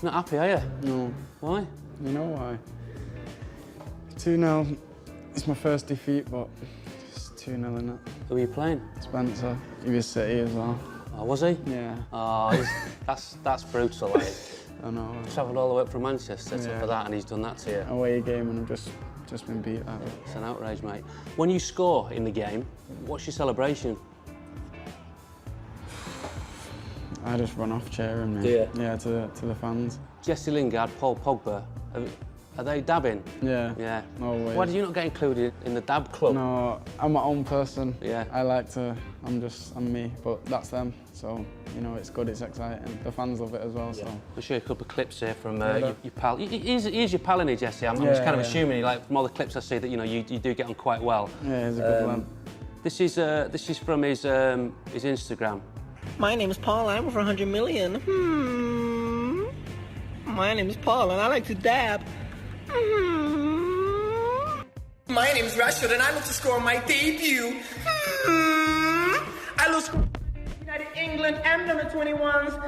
Not happy, are you? No. Why? You know why? 2-0. It's my first defeat, but it's 2-0 innit? Who are you playing? Spencer. He was City as well. Oh, was he? Yeah. Oh, that's brutal, like. I know. Travelled all the way up from Manchester Yeah. for that, and he's done that to you. Away game, and I've just been beat out. It's an outrage, mate. When you score in the game, what's your celebration? I just run off cheering, mate. Do you? Yeah, to the fans. Jesse Lingard, Paul Pogba, are they dabbing? Yeah. Yeah. Always. Why did you not get included in the dab club? No, I'm my own person. Yeah. I'm me, but that's them. So, you know, it's good, it's exciting. The fans love it as well, so. I'll show you a couple of clips here from your pal. He's your pal, isn't he, Jesse? I'm just kind of assuming, like, from all the clips I see, that, you know, you do get on quite well. Yeah, he's a good lad. This is from his Instagram. My name is Paul and I'm over 100 million. My name is Paul and I like to dab. My name is Rashford and I look to score my debut. I look United England and number 21s.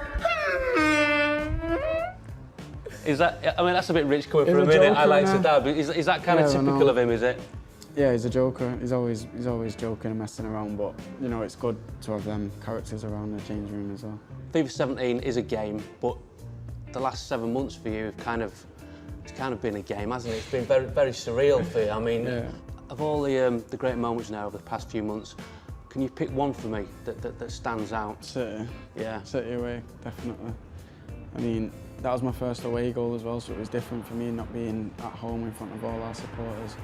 Is that? I mean, that's a bit rich coming He's for a a minute. joker, I like to man. dab. Is that kind of typical of him? Is it? Yeah, he's a joker. He's always joking and messing around, but you know, it's good to have them characters around the change room as well. FIFA 17 is a game, but the last 7 months for you have kind of been a game, hasn't it? It's been very, very surreal for you. I mean, of all the great moments now over the past few months, can you pick one for me that stands out? City. Yeah. City away, definitely. I mean, that was my first away goal as well, so it was different for me not being at home in front of all our supporters.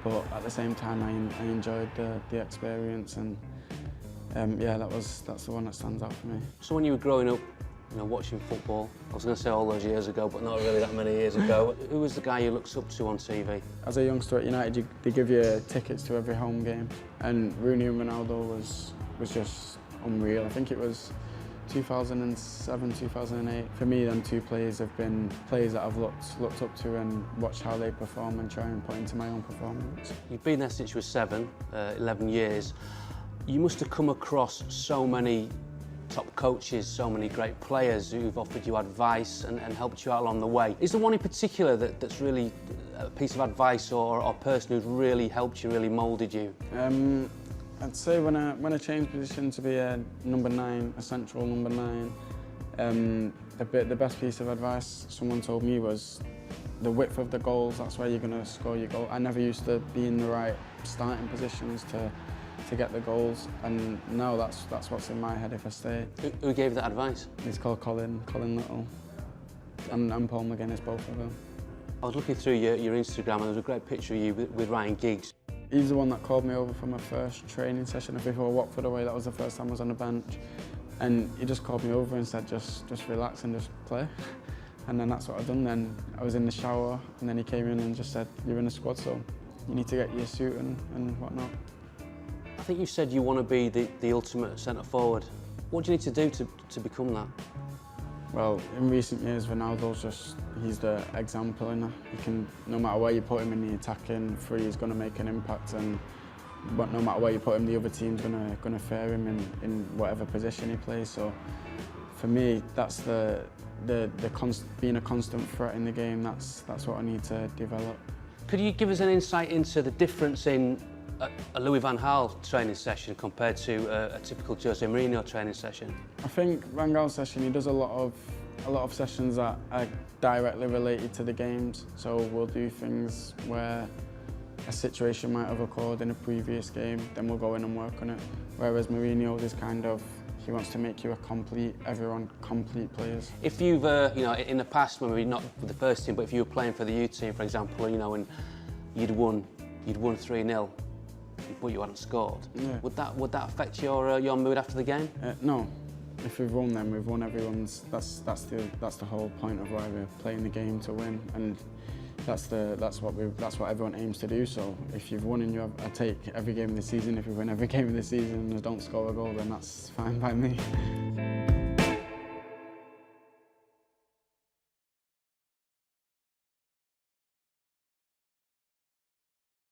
But at the same time, I enjoyed the experience, and yeah, that's the one that stands out for me. So when you were growing up, you know, watching football, I was going to say all those years ago, but not really that many years ago, who was the guy you looked up to on TV? As a youngster at United, they give you tickets to every home game, and Rooney and Ronaldo was just unreal. I think it was 2007, 2008. For me, them two players have been players that I've looked up to and watched how they perform and try and put into my own performance. You've been there since you were 7, 11 years. You must have come across so many top coaches, so many great players who've offered you advice and helped you out along the way. Is there one in particular that's really a piece of advice or person who's really helped you, really moulded you? I'd say when I changed position to be a number 9, a central number 9, the best piece of advice someone told me was the width of the goals, that's where you're going to score your goal. I never used to be in the right starting positions to get the goals, and now that's what's in my head if I stay. Who gave that advice? He's called Colin Little, and Paul McGuinness, both of them. I was looking through your Instagram and there was a great picture of you with Ryan Giggs. He's the one that called me over for my first training session before Watford away. That was the first time I was on the bench, and he just called me over and said, just relax and just play. And then that's what I've done. Then I was in the shower, and then he came in and just said, you're in the squad, so you need to get your suit and whatnot. I think you said you want to be the ultimate centre forward. What do you need to do to become that? Well, in recent years, Ronaldo's he's the example, and he can, no matter where you put him in the attacking three, he's going to make an impact, but no matter where you put him, the other team's going to fare him in whatever position he plays. So for me, that's being a constant threat in the game. That's what I need to develop. Could you give us an insight into the difference in a Louis van Gaal training session compared to a typical Jose Mourinho training session? I think Van Gaal's session, he does a lot of sessions that are directly related to the games. So we'll do things where a situation might have occurred in a previous game, then we'll go in and work on it. Whereas Mourinho is he wants to make you everyone complete players. If you've, you know, in the past, maybe not with the first team, but if you were playing for the U team, for example, you know, and you'd won 3-0, but you hadn't scored. Yeah. Would that affect your mood after the game? No. If we've won, then we've won everyone's. That's the whole point of why we're playing the game, to win, and that's what everyone aims to do. So if you've won and I take every game of the season. If you win every game of the season and I don't score a goal, then that's fine by me.